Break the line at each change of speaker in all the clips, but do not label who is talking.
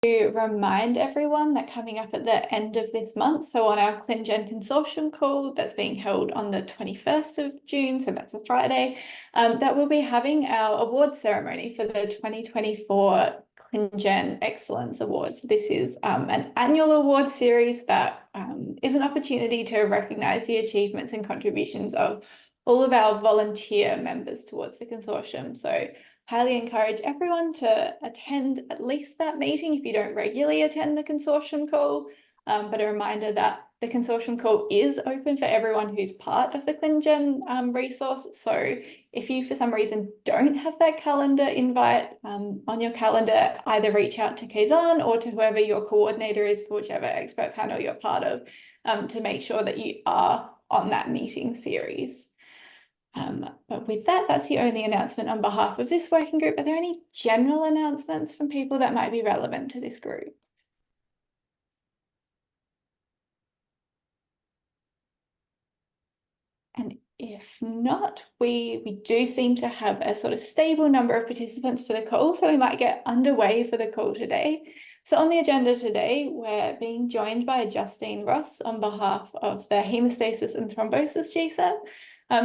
to remind everyone that coming up at the end of this month, so on our ClinGen consortium call that's being held on the 21st of June, so that's a Friday, that we'll be having our awards ceremony for the 2024 ClinGen Excellence Awards. This is an annual award series that is an opportunity to recognise the achievements and contributions of all of our volunteer members towards the consortium. So highly encourage everyone to attend at least that meeting if you don't regularly attend the consortium call. But a reminder that the consortium call is open for everyone who's part of the ClinGen resource. So if you for some reason don't have that calendar invite on your calendar, either reach out to Kazan or to whoever your coordinator is for whichever expert panel you're part of to make sure that you are on that meeting series. But with that, that's the only announcement on behalf of this working group. Are there any general announcements from people that might be relevant to this group? And if not, we do seem to have a sort of stable number of participants for the call, so we might get underway for the call today. So on the agenda today, we're being joined by Justyne Ross on behalf of the Hemostasis and Thrombosis GCEP.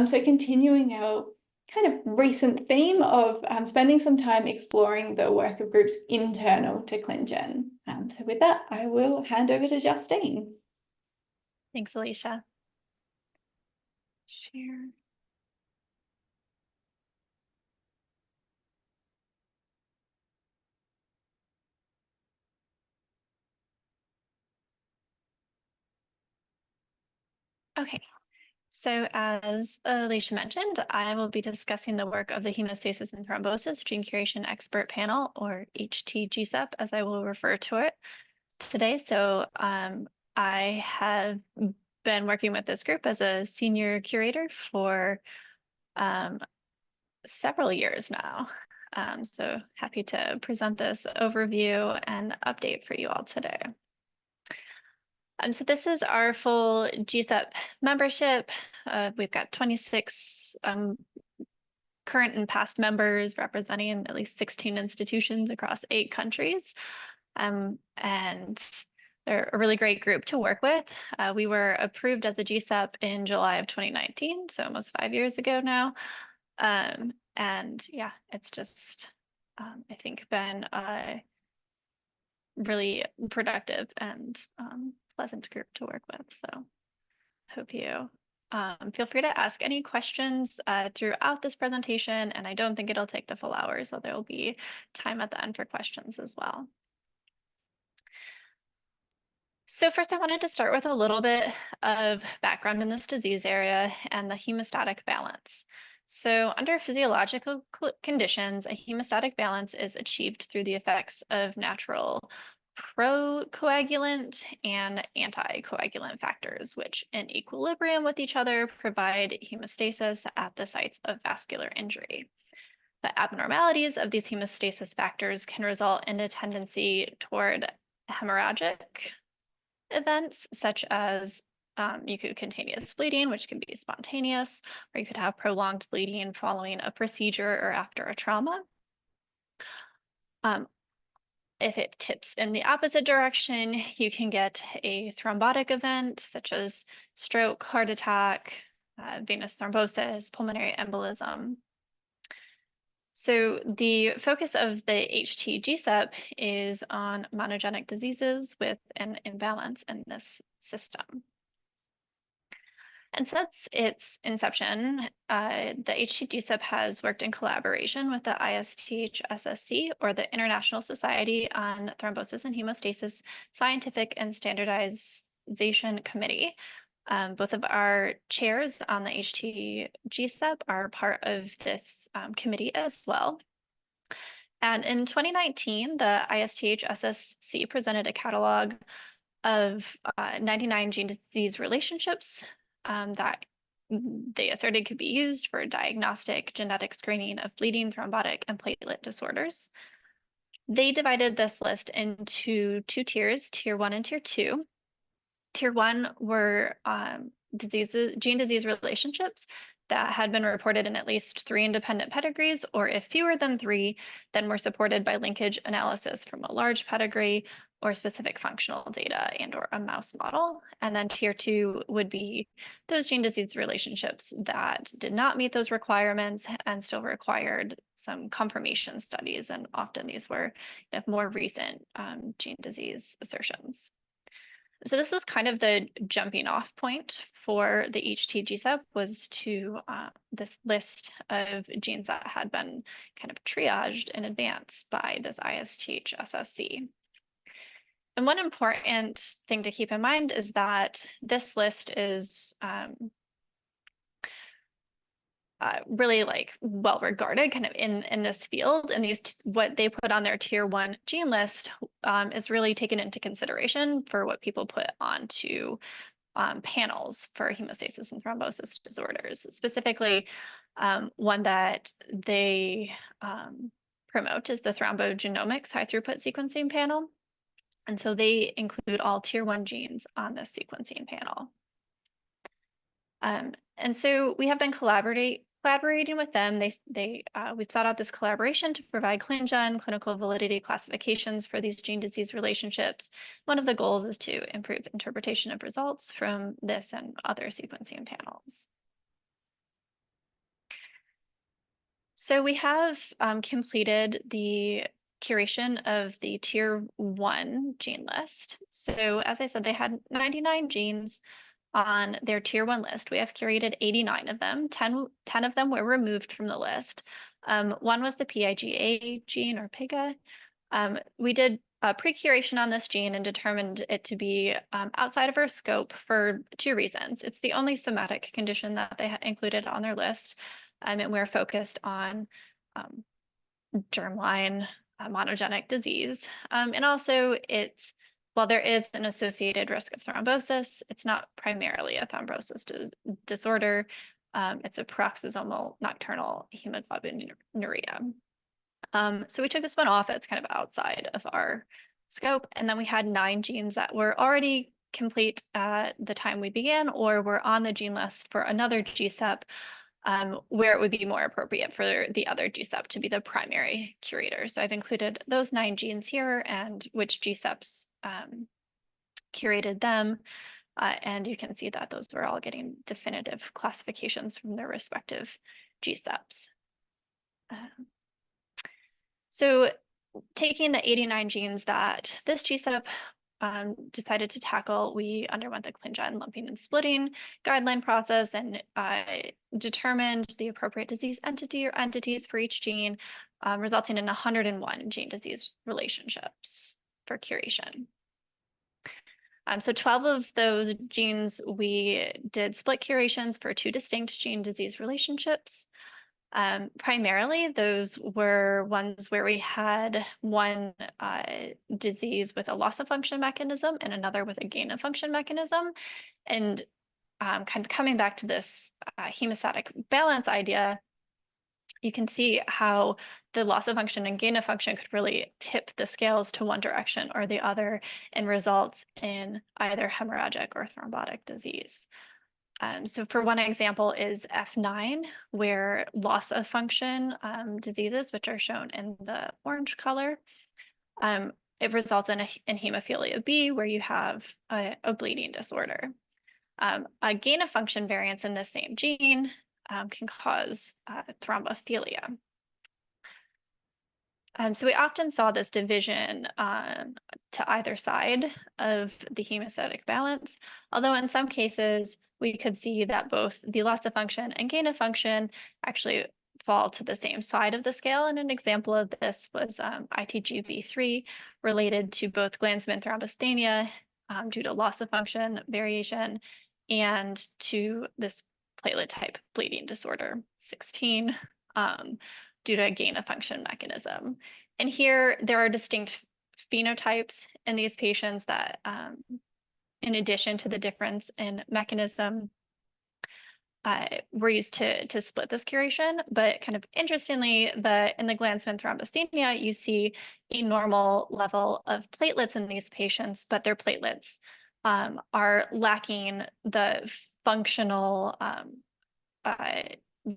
So continuing our kind of recent theme of spending some time exploring the work of groups internal to ClinGen. So with that, I will hand over to Justyne.
Thanks, Alicia. Share. Okay. So as Alicia mentioned, I will be discussing the work of the Hemostasis and Thrombosis Gene Curation Expert Panel, or HTGCEP, as I will refer to it today. So I have been working with this group as a senior curator for several years now. So happy to present this overview and update for you all today. So this is our full GCEP membership. We've got 26 current and past members representing at least 16 institutions across 8 countries. And they're a really great group to work with. We were approved as the GCEP in July of 2019, so almost 5 years ago now. And yeah, it's just, I think, been really productive and pleasant group to work with. So hope you feel free to ask any questions throughout this presentation, and I don't think it'll take the full hour, so there will be time at the end for questions as well. So first, I wanted to start with a little bit of background in this disease area and the hemostatic balance. So under physiological conditions, a hemostatic balance is achieved through the effects of natural procoagulant and anticoagulant factors, which in equilibrium with each other provide hemostasis at the sites of vascular injury. The abnormalities of these hemostasis factors can result in a tendency toward hemorrhagic events, such as mucocutaneous bleeding, which can be spontaneous, or you could have prolonged bleeding following a procedure or after a trauma. If it tips in the opposite direction, you can get a thrombotic event, such as stroke, heart attack, venous thrombosis, pulmonary embolism. So the focus of the HTGCEP is on monogenic diseases with an imbalance in this system. And since its inception, the HTGCEP has worked in collaboration with the ISTH-SSC, or the International Society on Thrombosis and Hemostasis Scientific and Standardization Committee. Both of our chairs on the HTGCEP are part of this committee as well. And in 2019, the ISTH-SSC presented a catalog of 99 gene disease relationships that they asserted could be used for diagnostic genetic screening of bleeding, thrombotic, and platelet disorders. They divided this list into 2 tiers, Tier 1 and Tier 2. Tier 1 were gene disease relationships that had been reported in at least 3 independent pedigrees, or if fewer than 3, then were supported by linkage analysis from a large pedigree or specific functional data and or a mouse model. And then tier 2 would be those gene disease relationships that did not meet those requirements and still required some confirmation studies. And often these were more recent gene disease assertions. So this was kind of the jumping off point for the HT-GCEP, was to this list of genes that had been kind of triaged in advance by this ISTH-SSC. And one important thing to keep in mind is that this list is really well regarded kind of in this field, and what they put on their tier 1 gene list is really taken into consideration for what people put onto panels for hemostasis and thrombosis disorders. Specifically, one that they promote is the thrombogenomics high throughput sequencing panel. And so they include all tier 1 genes on this sequencing panel. And so we have been collaborating with them. We've sought out this collaboration to provide ClinGen clinical validity classifications for these gene disease relationships. One of the goals is to improve interpretation of results from this and other sequencing panels. So we have completed the curation of the tier 1 gene list. So as I said, they had 99 genes on their tier 1 list. We have curated 89 of them. 10 of them were removed from the list. One was the PIGA gene, or PIGA. We did a pre-curation on this gene and determined it to be outside of our scope for 2 reasons. It's the only somatic condition that they included on their list, and we're focused on germline monogenic disease. And also, while there is an associated risk of thrombosis, it's not primarily a thrombosis disorder. It's a paroxysmal nocturnal hemoglobinuria. So we took this one off. It's kind of outside of our scope. And then we had 9 genes that were already complete at the time we began, or were on the gene list for another GCEP, where it would be more appropriate for the other GCEP to be the primary curator. So I've included those 9 genes here and which GCEPs curated them. And you can see that those were all getting definitive classifications from their respective GCEPs. So taking the 89 genes that this GCEP decided to tackle, we underwent the ClinGen lumping and splitting guideline process and determined the appropriate disease entity or entities for each gene, resulting in 101 gene disease relationships for curation. So 12 of those genes, we did split curations for 2 distinct gene disease relationships. Primarily, those were ones where we had one disease with a loss of function mechanism and another with a gain of function mechanism. And kind of coming back to this hemostatic balance idea, you can see how the loss of function and gain of function could really tip the scales to one direction or the other and results in either hemorrhagic or thrombotic disease. So for one example is F9, where loss of function diseases, which are shown in the orange color, it results in hemophilia B, where you have a bleeding disorder. A gain of function variance in the same gene can cause thrombophilia. So we often saw this division to either side of the hemostatic balance, although in some cases we could see that both the loss of function and gain of function actually fall to the same side of the scale. And an example of this was ITGB3, related to both Glanzmann thrombocythemia due to loss of function variation and to this platelet type bleeding disorder 16 due to a gain of function mechanism. And here there are distinct phenotypes in these patients that, in addition to the difference in mechanism, were used to split this curation. But kind of interestingly, in the Glanzmann thrombocythemia, you see a normal level of platelets in these patients, but their platelets are lacking the functional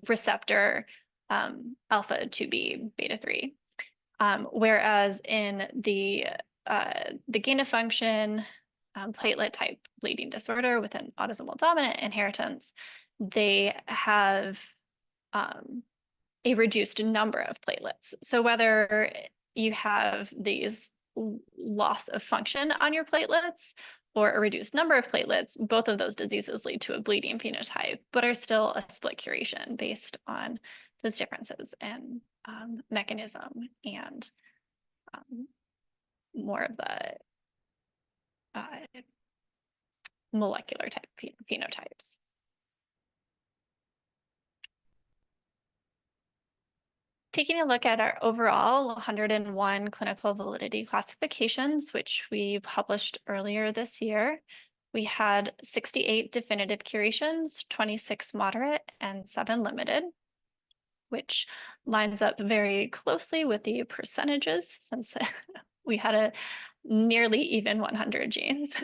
receptor alpha 2b beta 3. Whereas in the gain of function platelet type bleeding disorder with an autosomal dominant inheritance, they have a reduced number of platelets. So whether you have these loss of function on your platelets or a reduced number of platelets, both of those diseases lead to a bleeding phenotype, but are still a split curation based on those differences in mechanism and more of the molecular type phenotypes. Taking a look at our overall 101 clinical validity classifications, which we published earlier this year, we had 68 definitive curations, 26 moderate, and 7 limited, which lines up very closely with the percentages since we had a nearly even 100 genes.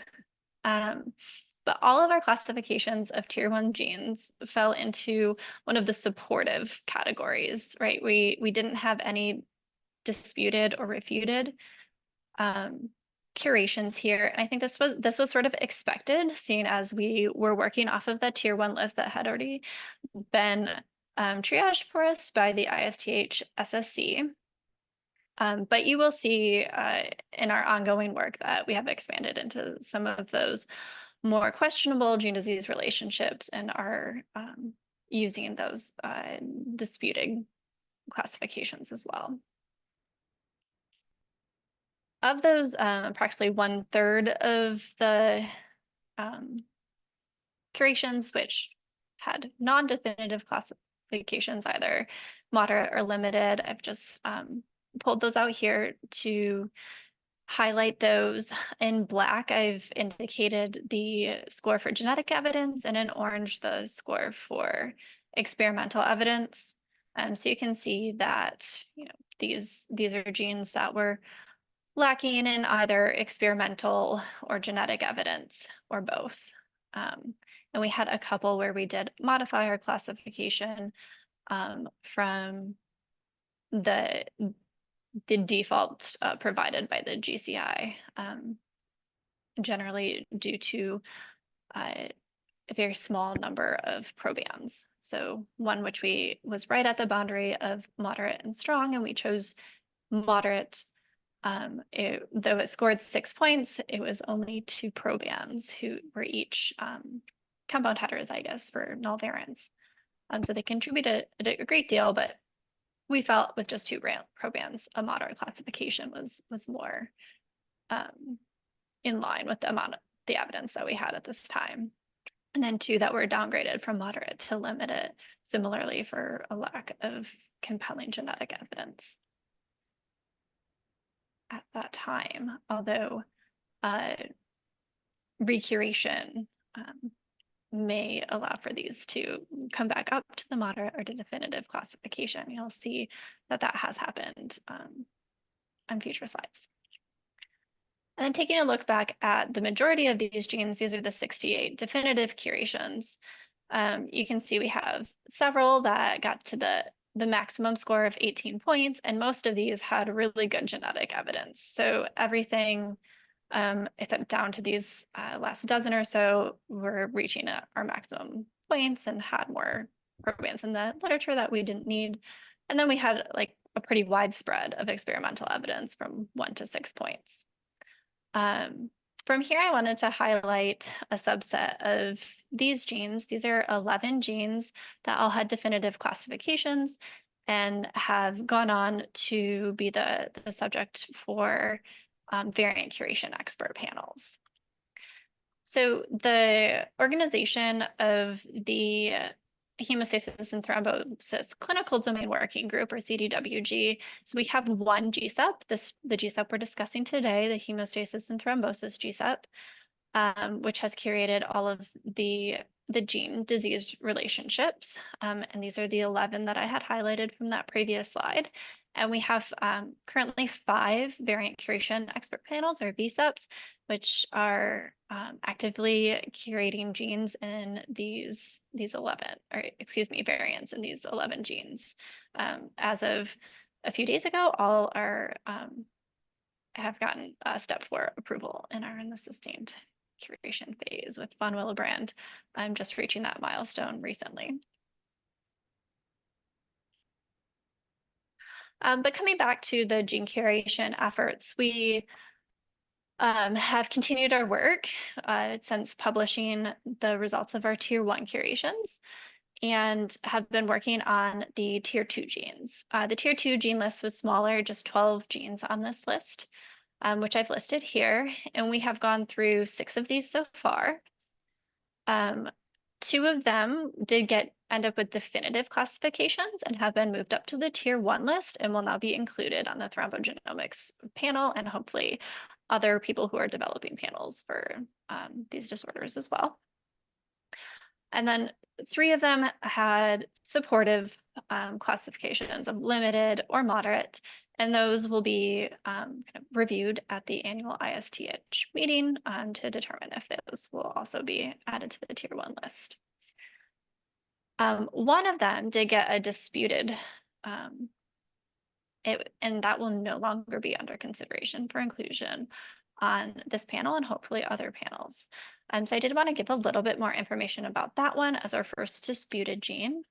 But all of our classifications of tier 1 genes fell into one of the supportive categories, right? We didn't have any disputed or refuted curations here. And I think this was sort of expected, seeing as we were working off of the tier 1 list that had already been triaged for us by the ISTH SSC. But you will see in our ongoing work that we have expanded into some of those more questionable gene disease relationships and are using those disputed classifications as well. Of those, approximately 1/3 of the curations which had non-definitive classifications, either moderate or limited, I've just pulled those out here to highlight those. In black, I've indicated the score for genetic evidence, and in orange, the score for experimental evidence. So you can see that these are genes that were lacking in either experimental or genetic evidence or both. And we had a couple where we did modify our classification from the default provided by the GCI, generally due to a very small number of probands. So one which was right at the boundary of moderate and strong, and we chose moderate. Though it scored 6 points, it was only 2 probands who were each compound heterozygous for null variants. So they contributed a great deal, but we felt with just 2 probands, a moderate classification was more in line with the amount of the evidence that we had at this time. And then 2 that were downgraded from moderate to limited, similarly for a lack of compelling genetic evidence at that time, although recuration may allow for these to come back up to the moderate or the definitive classification. You'll see that has happened on future slides. And then taking a look back at the majority of these genes, these are the 68 definitive curations. You can see we have several that got to the maximum score of 18 points, and most of these had really good genetic evidence. So everything except down to these last dozen or so were reaching our maximum points and had more probands in the literature that we didn't need. And then we had like a pretty widespread of experimental evidence from 1 to 6 points. From here, I wanted to highlight a subset of these genes. These are 11 genes that all had definitive classifications and have gone on to be the subject for variant curation expert panels. So the organization of the Hemostasis and Thrombosis Clinical Domain Working Group, or CDWG. So we have one GCEP, the GCEP we're discussing today, the Hemostasis and Thrombosis GCEP, which has curated all of the gene disease relationships. And these are the 11 that I had highlighted from that previous slide. And we have currently 5 variant curation expert panels, or VSEPs, which are actively curating genes in these 11, or excuse me, variants in these 11 genes. As of a few days ago, all are have gotten step 4 approval and are in the sustained curation phase, with von Willebrand just reaching that milestone recently. But coming back to the gene curation efforts, we have continued our work since publishing the results of our tier 1 curations, and have been working on the tier 2 genes. The tier 2 gene list was smaller, just 12 genes on this list, which I've listed here, and we have gone through 6 of these so far. 2 of them did end up with definitive classifications and have been moved up to the tier 1 list and will now be included on the thrombogenomics panel, and hopefully other people who are developing panels for these disorders as well. And then 3 of them had supportive classifications of limited or moderate, and those will be kind of reviewed at the annual ISTH meeting to determine if those will also be added to the tier 1 list. One of them did get a disputed, and that will no longer be under consideration for inclusion on this panel and hopefully other panels. So I did want to give a little bit more information about that one as our first disputed gene.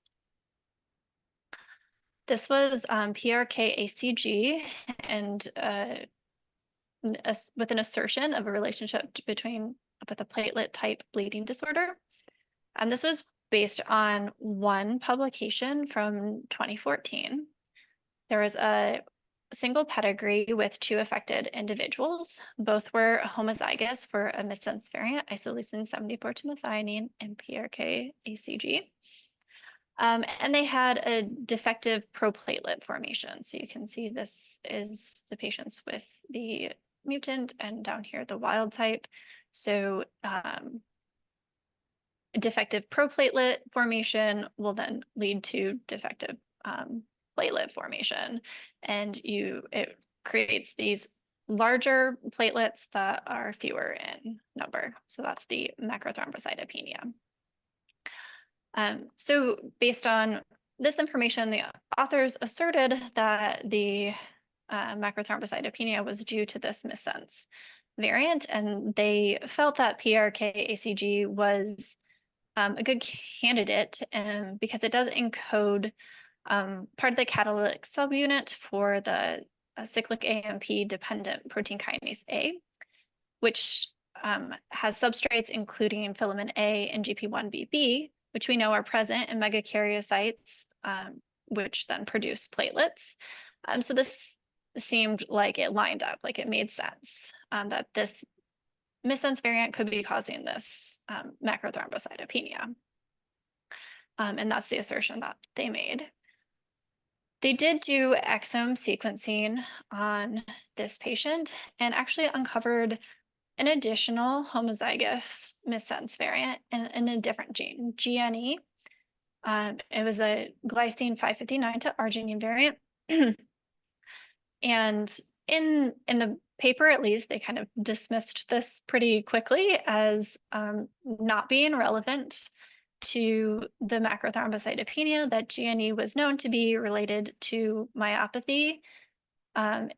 This was PRK-ACG, and with an assertion of a relationship with a platelet type bleeding disorder. This was based on one publication from 2014. There was a single pedigree with 2 affected individuals. Both were homozygous for a missense variant, isoleucine 74-methionine, and PRK-ACG. And they had a defective proplatelet formation. So you can see this is the patients with the mutant, and down here the wild type. So defective proplatelet formation will then lead to defective platelet formation, and it creates these larger platelets that are fewer in number. So that's the macrothrombocytopenia. So based on this information, the authors asserted that the macrothrombocytopenia was due to this missense variant, and they felt that PRK-ACG was a good candidate because it does encode part of the catalytic subunit for the cyclic AMP dependent protein kinase A, which has substrates including filament A and GP1BB, which we know are present in megakaryocytes, which then produce platelets. So this seemed like it lined up, like it made sense that this missense variant could be causing this macrothrombocytopenia. And that's the assertion that they made. They did do exome sequencing on this patient and actually uncovered an additional homozygous missense variant in a different gene, GNE. It was a glycine 559 to arginine variant. And in the paper, at least, they kind of dismissed this pretty quickly as not being relevant to the macrothrombocytopenia, that GNE was known to be related to myopathy and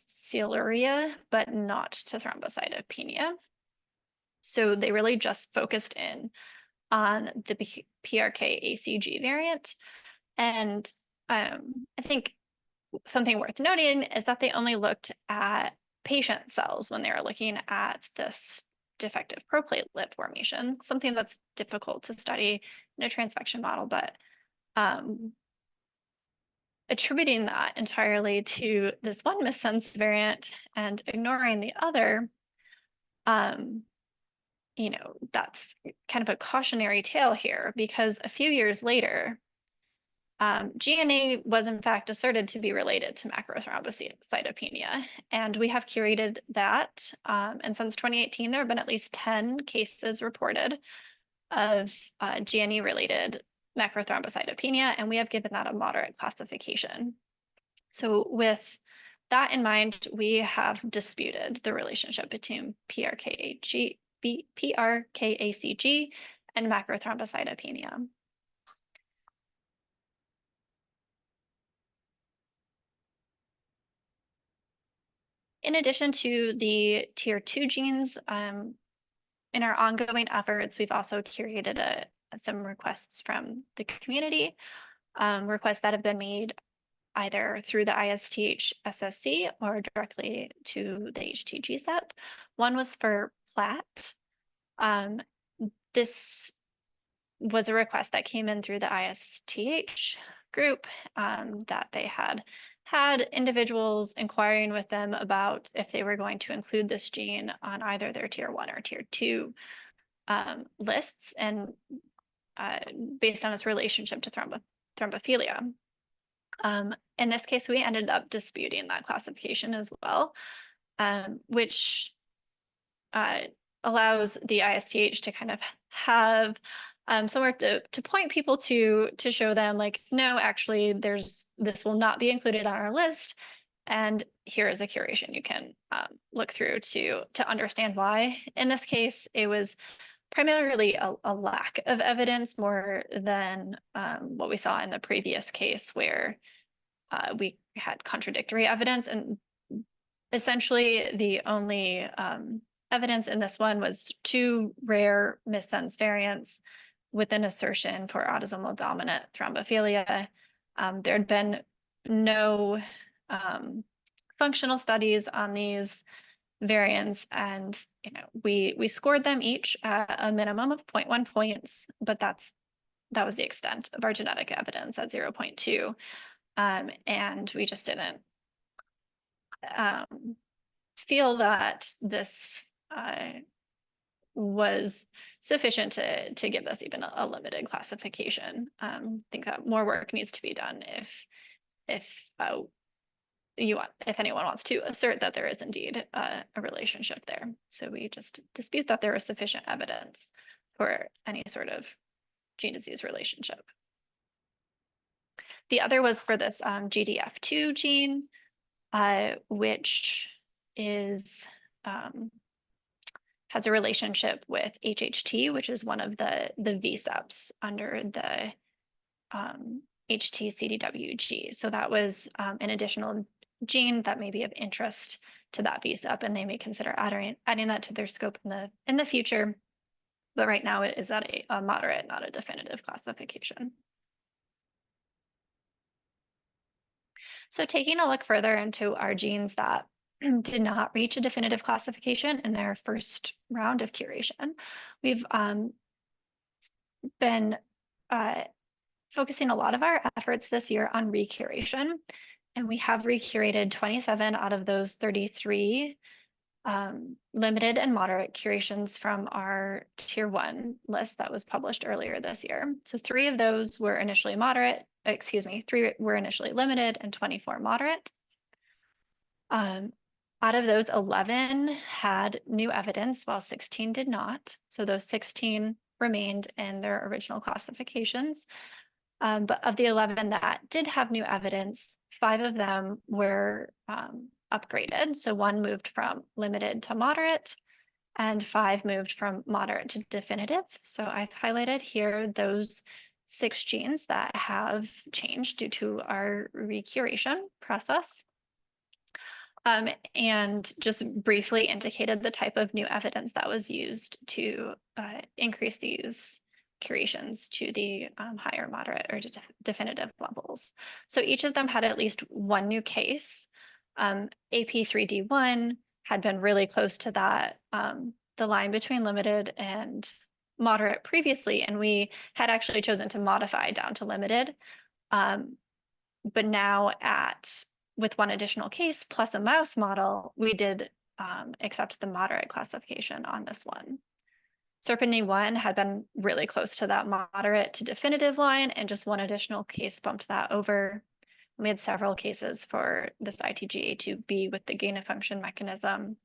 sialuria, but not to thrombocytopenia. So they really just focused in on the PRK-ACG variant. And I think something worth noting is that they only looked at patient cells when they were looking at this defective proplatelet formation, something that's difficult to study in a transfection model, but attributing that entirely to this one missense variant and ignoring the other, that's kind of a cautionary tale here, because a few years later, GNA was in fact asserted to be related to macrothrombocytopenia, and we have curated that. And since 2018, there have been at least 10 cases reported of GNE-related macrothrombocytopenia, and we have given that a moderate classification. So with that in mind, we have disputed the relationship between PRKACG and macrothrombocytopenia. In addition to the tier 2 genes, in our ongoing efforts, we've also curated some requests from the community, requests that have been made either through the ISTH SSC or directly to the HT GCEP. One was for PLAT. This was a request that came in through the ISTH group, that they had individuals inquiring with them about if they were going to include this gene on either their tier 1 or tier 2 lists, and based on its relationship to thrombophilia. In this case, we ended up disputing that classification as well, which allows the ISTH to kind of have somewhere to point people to show them, like, no, actually, this will not be included on our list, and here is a curation you can look through to understand why. In this case, it was primarily a lack of evidence more than what we saw in the previous case, where we had contradictory evidence, and essentially the only evidence in this one was 2 rare missense variants with an assertion for autosomal dominant thrombophilia. There had been no functional studies on these variants, and we scored them each at a minimum of 0.1 points, but that was the extent of our genetic evidence at 0.2, and we just didn't feel that this was sufficient to give this even a limited classification. I think that more work needs to be done if anyone wants to assert that there is indeed a relationship there. So we just dispute that there is sufficient evidence for any sort of gene disease relationship. The other was for this GDF2 gene, which is has a relationship with HHT, which is one of the VSEPs under the HT-CDWG. So that was an additional gene that may be of interest to that VSEP, and they may consider adding that to their scope in the future. But right now it is at a moderate, not a definitive classification. So taking a look further into our genes that did not reach a definitive classification in their first round of curation, we've been focusing a lot of our efforts this year on recuration, and we have recurated 27 out of those 33 limited and moderate curations from our tier 1 list that was published earlier this year. So 3 of those were initially moderate, 3 were initially limited and 24 moderate. Out of those, 11 had new evidence, while 16 did not. So those 16 remained in their original classifications. But of the 11 that did have new evidence, 5 of them were upgraded. So 1 moved from limited to moderate, and 5 moved from moderate to definitive. So I've highlighted here those 6 genes that have changed due to our recuration process. And just briefly indicated the type of new evidence that was used to increase these curations to the higher, moderate, or definitive levels. So each of them had at least 1 new case. AP3D1 had been really close to that, the line between limited and moderate previously, and we had actually chosen to modify down to limited. But now with 1 additional case plus a mouse model, we did accept the moderate classification on this one. Serpini1 had been really close to that moderate to definitive line, and just 1 additional case bumped that over. We had several cases for this ITGA2B with the gain of function mechanism.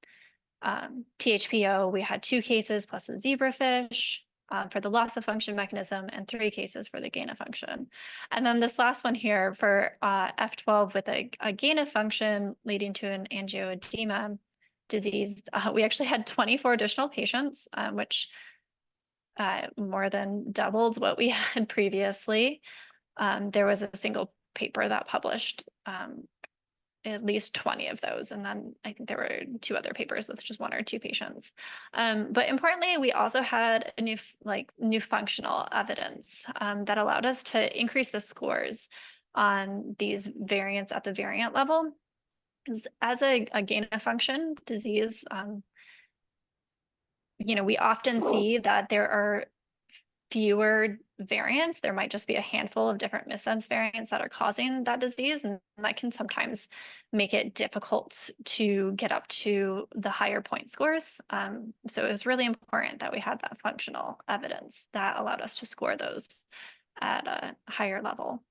THPO, we had 2 cases plus a zebrafish. for the loss of function mechanism and 3 cases for the gain of function. And then this last one here for F12 with a gain of function leading to an angioedema disease, we actually had 24 additional patients, which more than doubled what we had previously. There was a single paper that published at least 20 of those. And then I think there were 2 other papers with just 1 or 2 patients. But importantly, we also had a new functional evidence that allowed us to increase the scores on these variants at the variant level. As a gain of function disease, we often see that there are fewer variants. There might just be a handful of different missense variants that are causing that disease, and that can sometimes make it difficult to get up to the higher point scores. So it was really important that we had that functional evidence that allowed us to score those at a higher level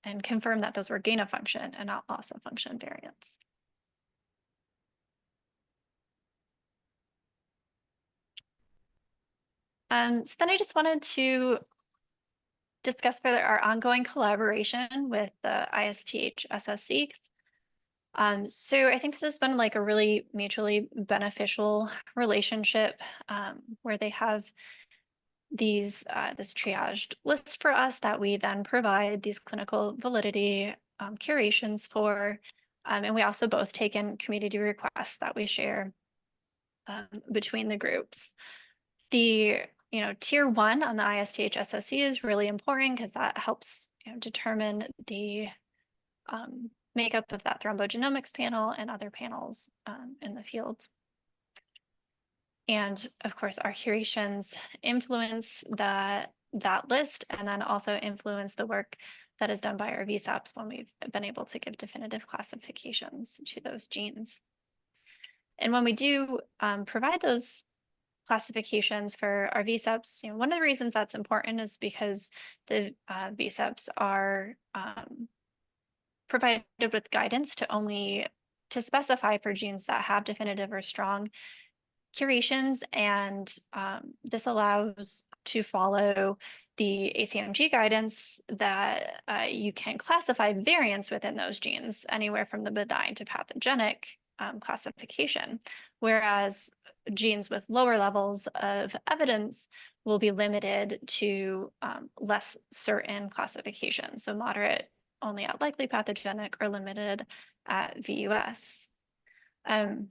and confirm that those were gain of function and not loss of function variants. So then I just wanted to discuss further our ongoing collaboration with the ISTH SSC. So I think this has been like a really mutually beneficial relationship where they have these this triaged list for us that we then provide these clinical validity curations for. And we also both take in community requests that we share between the groups. The tier 1 on the ISTH SSC is really important because that helps determine the makeup of that thrombogenomics panel and other panels in the field. And of course, our curations influence that list and then also influence the work that is done by our VSAPs when we've been able to give definitive classifications to those genes. And when we do provide those classifications for our VSEPs, one of the reasons that's important is because the VSEPs are provided with guidance to specify for genes that have definitive or strong curations, and this allows to follow the ACMG guidance that you can classify variants within those genes anywhere from the benign to pathogenic classification, whereas genes with lower levels of evidence will be limited to less certain classification, so moderate only at likely pathogenic or limited at VUS. And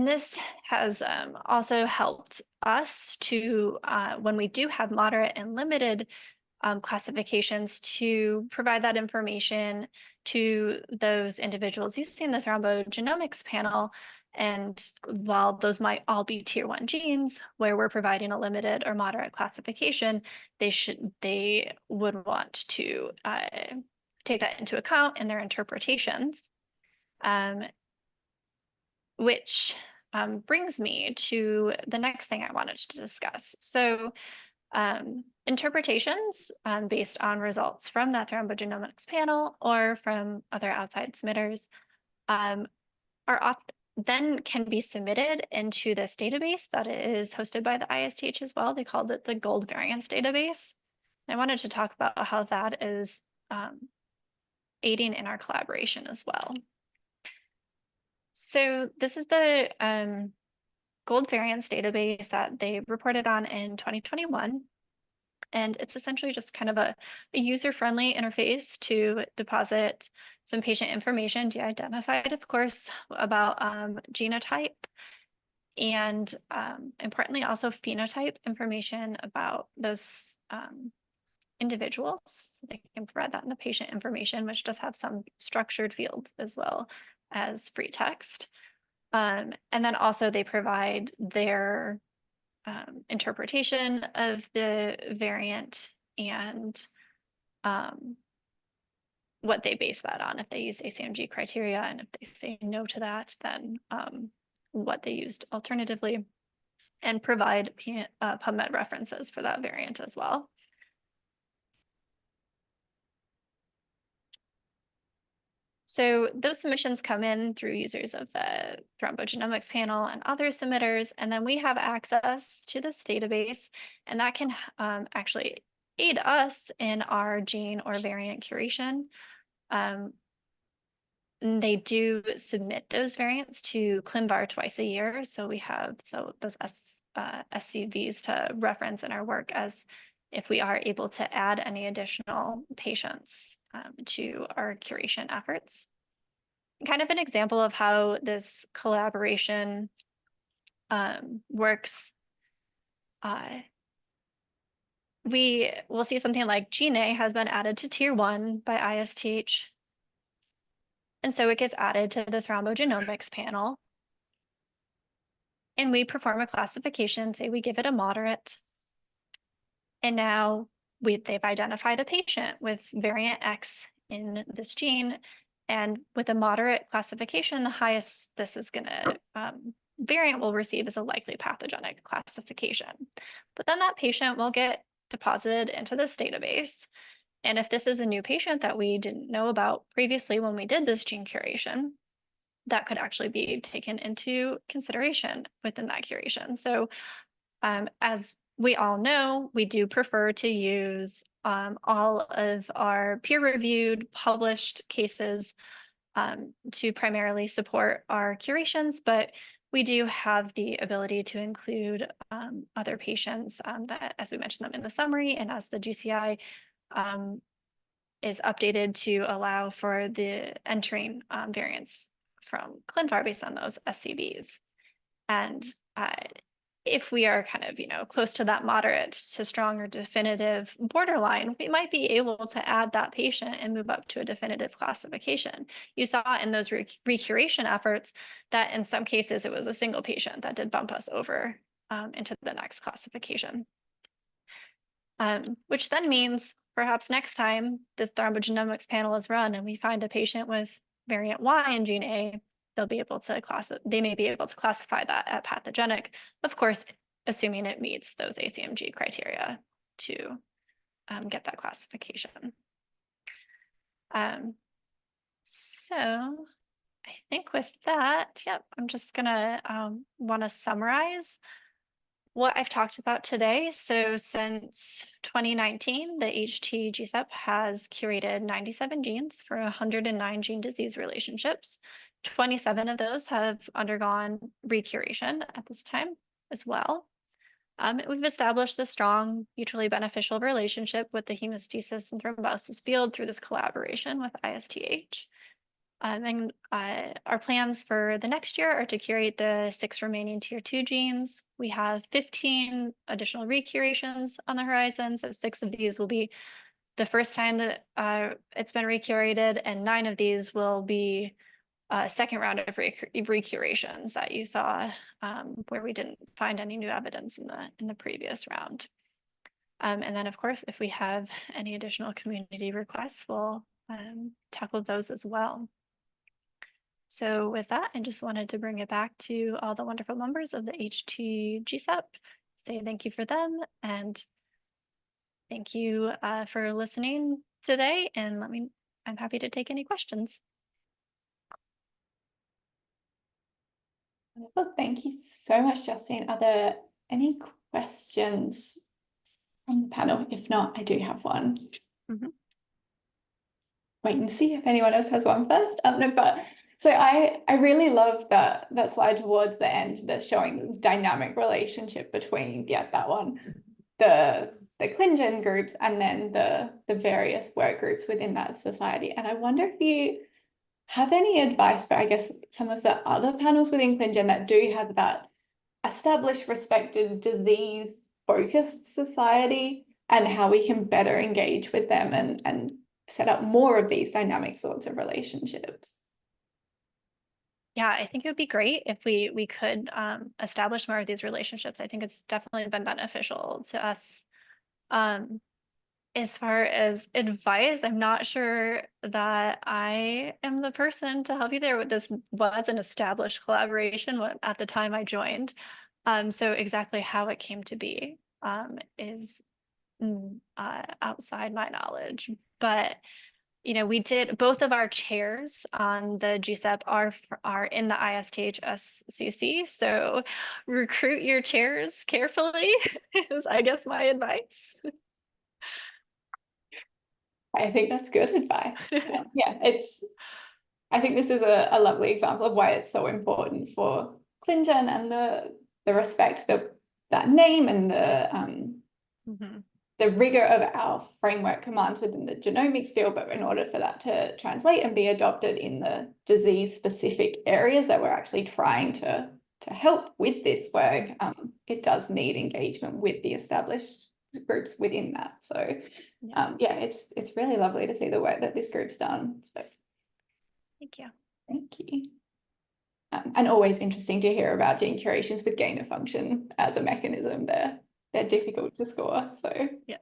this has also helped us to, when we do have moderate and limited classifications, to provide that information to those individuals using the thrombogenomics panel. And while those might all be tier 1 genes where we're providing a limited or moderate classification, they would want to take that into account in their interpretations. Which brings me to the next thing I wanted to discuss. So interpretations based on results from that thrombogenomics panel or from other outside submitters then can be submitted into this database that is hosted by the ISTH as well. They called it the Gold Variants Database. And I wanted to talk about how that is aiding in our collaboration as well. So this is the Gold Variants Database that they reported on in 2021. And it's essentially just kind of a user-friendly interface to deposit some patient information, de-identified, of course, about genotype, and importantly, also phenotype information about those individuals. So they can provide that in the patient information, which does have some structured fields as well as free text. And then also they provide their interpretation of the variant and what they base that on. If they use ACMG criteria, and if they say no to that, then what they used alternatively, and provide PubMed references for that variant as well. So those submissions come in through users of the thrombogenomics panel and other submitters, and then we have access to this database, and that can actually aid us in our gene or variant curation. And they do submit those variants to ClinVar twice a year, so we have those SCVs to reference in our work as if we are able to add any additional patients to our curation efforts. Kind of an example of how this collaboration works. We will see something like Gene A has been added to Tier 1 by ISTH. And so it gets added to the thrombogenomics panel. And we perform a classification, say we give it a moderate. And now they've identified a patient with variant X in this gene. And with a moderate classification, the highest this is going to variant will receive is a likely pathogenic classification. But then that patient will get deposited into this database. And if this is a new patient that we didn't know about previously when we did this gene curation, that could actually be taken into consideration within that curation. So as we all know, we do prefer to use all of our peer-reviewed published cases to primarily support our curations, but we do have the ability to include other patients that, as we mentioned them in the summary, and as the GCI is updated to allow for the entering variants from ClinVar based on those SCVs. And if we are kind of, close to that moderate to strong or definitive borderline, we might be able to add that patient and move up to a definitive classification. You saw in those recuration efforts that in some cases it was a single patient that did bump us over into the next classification. Which then means perhaps next time this thrombogenomics panel is run and we find a patient with variant Y in gene A, they may be able to classify that at pathogenic, of course, assuming it meets those ACMG criteria to get that classification. So I think with that, I'm just gonna want to summarize what I've talked about today. So since 2019, the HT GCEP has curated 97 genes for 109 gene disease relationships. 27 of those have undergone recuration at this time as well. We've established a strong, mutually beneficial relationship with the hemostasis and thrombosis field through this collaboration with ISTH. And our plans for the next year are to curate the 6 remaining Tier 2 genes. We have 15 additional recurations on the horizon. So 6 of these will be the first time that it's been recurated, and 9 of these will be a second round of recurations that you saw where we didn't find any new evidence in the previous round. And then, of course, if we have any additional community requests, we'll tackle those as well. So with that, I just wanted to bring it back to all the wonderful members of the HT GCEP, say thank you for them, and thank you for listening today, and I'm happy to take any questions.
Wonderful. Thank you so much, Justyne. Are there any questions from the panel? If not, I do have one. Wait and see if anyone else has one first. No, but so I really love that slide towards the end that's showing the dynamic relationship between that one, the ClinGen groups, and then the various work groups within that society. And I wonder if you have any advice for, I guess, some of the other panels within ClinGen that do have that established, respected, disease-focused society, and how we can better engage with them and set up more of these dynamic sorts of relationships.
Yeah, I think it would be great if we could establish more of these relationships. I think it's definitely been beneficial to us. As far as advice, I'm not sure that I am the person to help you there. This was an established collaboration at the time I joined. So exactly how it came to be is outside my knowledge. But you know, we did, both of our chairs on the GCEP are in the ISTHSCC, so recruit your chairs carefully is, I guess, my advice.
I think that's good advice. Yeah, I think this is a lovely example of why it's so important for ClinGen and the respect that name and the rigor of our framework commands within the genomics field, but in order for that to translate and be adopted in the disease-specific areas that we're actually trying to help with this work, it does need engagement with the established groups within that. So yeah, it's really lovely to see the work that this group's done. So
Thank you.
thank you. And always interesting to hear about gene curations with gain of function as a mechanism. They're difficult to score. So
yes.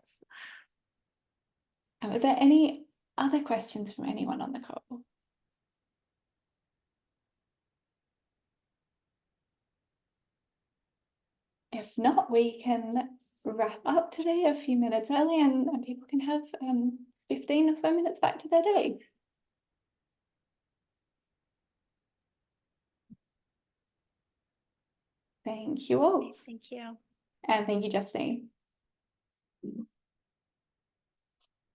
Are there any other questions from anyone on the call? If not, we can wrap up today a few minutes early and people can have 15 or so minutes back to their day. Thank you all.
Thank you.
And thank you, Justyne.